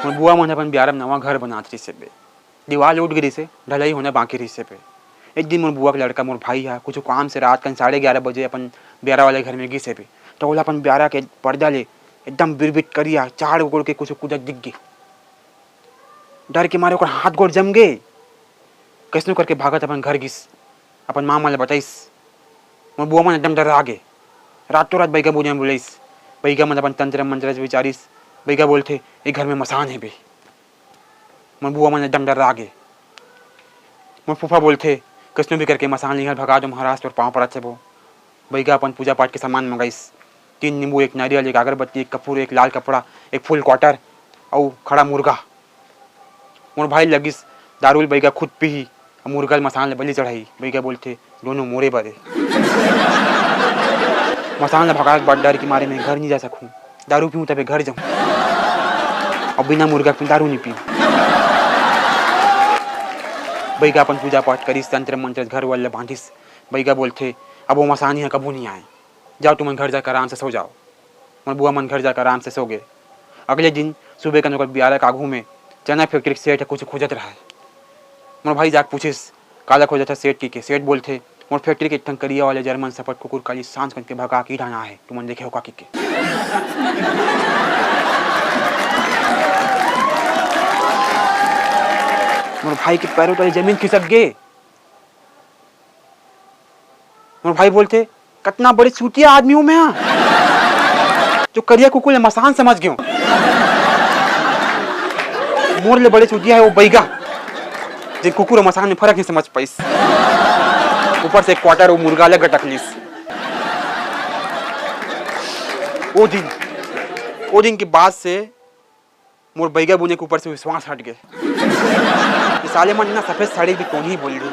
मोर बुआ मन अपन बियारा में नवा घर बनात रही से बे, दीवार उठ गई से ढलाई होने बाकी रही से पे। एक दिन मोर बुआ का लड़का मोर भाई है कुछ काम से रात कन 11:30 बजे अपन ब्यारा वाले घर में गई से पे, तो बोला अपन ब्यारा के पर्दा ले एकदम बिरबिट करिया चार गोड़ के कुछ कूदत दिख गई। डर के मारे हाथ गोड़ जम गए, कैसनो करके भागत अपन घर गिस, अपन माँ माले बताइस। मोर बुआ मन एकदम डर आ गए, रातों रात बैगा बुझे बोलिस, बैगा मन अपन तंत्र मंत्र विचारिस, बैगा बोलते ये घर में मसान है बे। मोर बुआ मन एकदम डर आ गए। मोर फूफा बोलते कैसनो भी करके मसान लिखल भगा दो महाराज तोर पाँव पड़त से वो। बैगा अपन पूजा पाठ के सामान मंगाइस, 3 नींबू, 1 नारियल, 1 अगरबत्ती, 1 कपूर, 1 लाल कपड़ा, 1 फुल क्वार्टर और खड़ा मुर्गा। मोर भाई लगिस दारूल बैगा खुद पी मुर्गल मसान ले बलि चढ़ाई। बैगा बोलते दोनों मोरे बरे। मसान ले भगा के बाद डर के मारे मैं घर नहीं जा सकूँ, दारू पीऊँ तबे घर जाऊँ और बिना मुर्गा पी दारू नहीं पीऊँ। बैगा अपन पूजा पाठ करिस, तंत्र मंत्र घर वाले बांधिस। बैगा बोलते अब वो मसान यहाँ कबू नहीं आए, जाओ तुम घर जाकर आराम से सो जाओ। मोर बुआ मन घर जाकर आराम से सो गए। अगले दिन सुबह का नौकर बियारा का आगू में चना फैक्ट्री सेठ कुछ खोजत रहा है। मोर भाई जाके पूछिस काला खोजत था सेठ की। सेठ बोलते मोर फैक्ट्री के ठंग करिया वाले जर्मन सफर कुकुर काली सांस करके भगा की ढाना है, तुम देखे होगा की के। मोर भाई के पैरों तले जमीन खिसक गए। मोर भाई बोलते कितना बड़ी चूतिया आदमी हूं मैं, जो करिया कुकुर मसान समझ गयो। मोर ले बड़े चूतिया है वो बैगा, जो कुकुर और मसान में फर्क नहीं समझ पाइस। ऊपर से 1 क्वार्टर वो मुर्गा अलग गटकलिस। वो दिन के बाद से मोर बैगा बुने के ऊपर से विश्वास हट गए। साले मन ना सफेद साड़ी भी कौन ही बोल रही।